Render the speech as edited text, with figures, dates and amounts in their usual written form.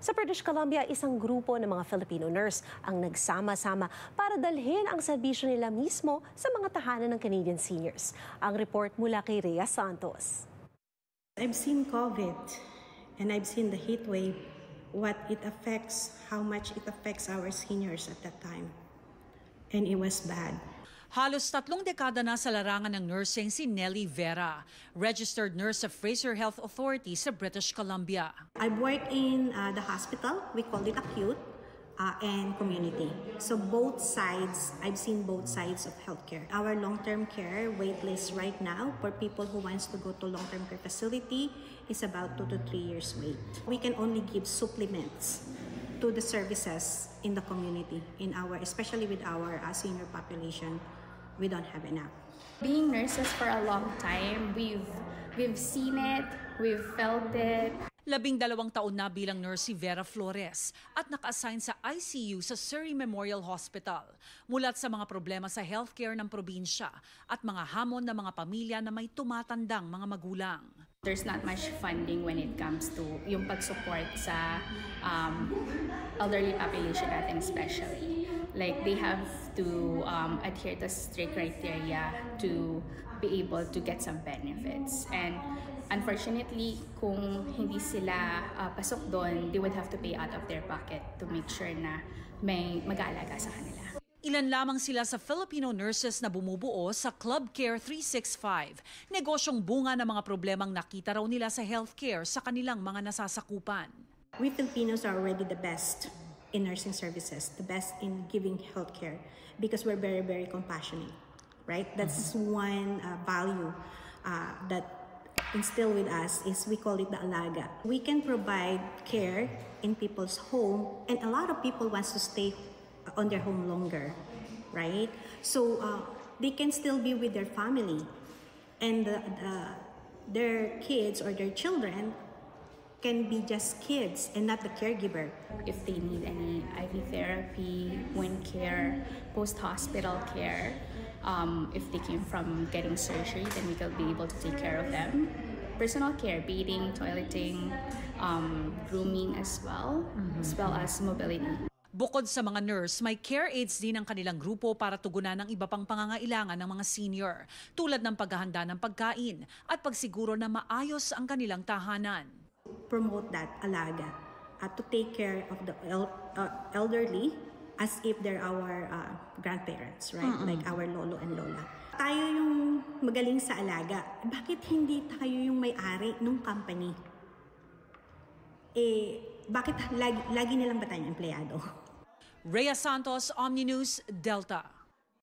Sa British Columbia, isang grupo ng mga Filipino nurse ang nagsama-sama para dalhin ang serbisyo nila mismo sa mga tahanan ng Canadian seniors. Ang report mula kay Rhea Santos. I've seen COVID and I've seen the heat wave, what it affects, how much it affects our seniors at that time. And it was bad. Halos 3 dekada na sa larangan ng nursing si Nelly Vera, registered nurse sa Fraser Health Authority sa British Columbia. I've worked in the hospital, we call it acute, and community. So both sides, I've seen both sides of healthcare. Our long-term care wait list right now for people who wants to go to long-term care facility is about 2 to 3 years wait. We can only give supplements to the services in the community, especially with our senior population. We don't have enough. Being nurses for a long time, we've seen it, we've felt it. 12 taon na bilang nurse si Vera Flores at naka-assign sa ICU sa Surrey Memorial Hospital. Mulat sa mga problema sa healthcare ng probinsya at mga hamon ng mga pamilya na may tumatandang mga magulang. There's not much funding when it comes to yung pag-support sa elderly population natin especially. Like they have to adhere to strict criteria to be able to get some benefits. And unfortunately, kung hindi sila pasok doon, they would have to pay out of their pocket to make sure na may mag-aalaga sa kanila. Ilan lamang sila sa Filipino nurses na bumubuo sa Club Care 365, negosyong bunga ng mga problemang nakita raw nila sa healthcare sa kanilang mga nasasakupan. We Filipinos are already the best in nursing services, the best in giving healthcare because we're very, very compassionate, right? That's one value that instilled with us is we call it the alaga. We can provide care in people's home and a lot of people wants to stay on their home longer, right? So they can still be with their family and their kids or their children can be just kids and not the caregiver. If they need any IV therapy, wound care, post-hospital care, if they came from getting surgery, then we will be able to take care of them. Personal care, bathing, toileting, grooming as well as mobility. Bukod sa mga nurse, may care aides din ang kanilang grupo para tugunan ng iba pang pangangailangan ng mga senior, tulad ng paghahanda ng pagkain at pagsiguro na maayos ang kanilang tahanan. Promote that alaga to take care of the elderly as if they're our grandparents, right? Like our lolo and lola. Tayo yung magaling sa alaga. Bakit hindi tayo yung may-ari ng company? Bakit lagi nilang ba tayong empleyado? Rhea Santos, Omni News, Delta.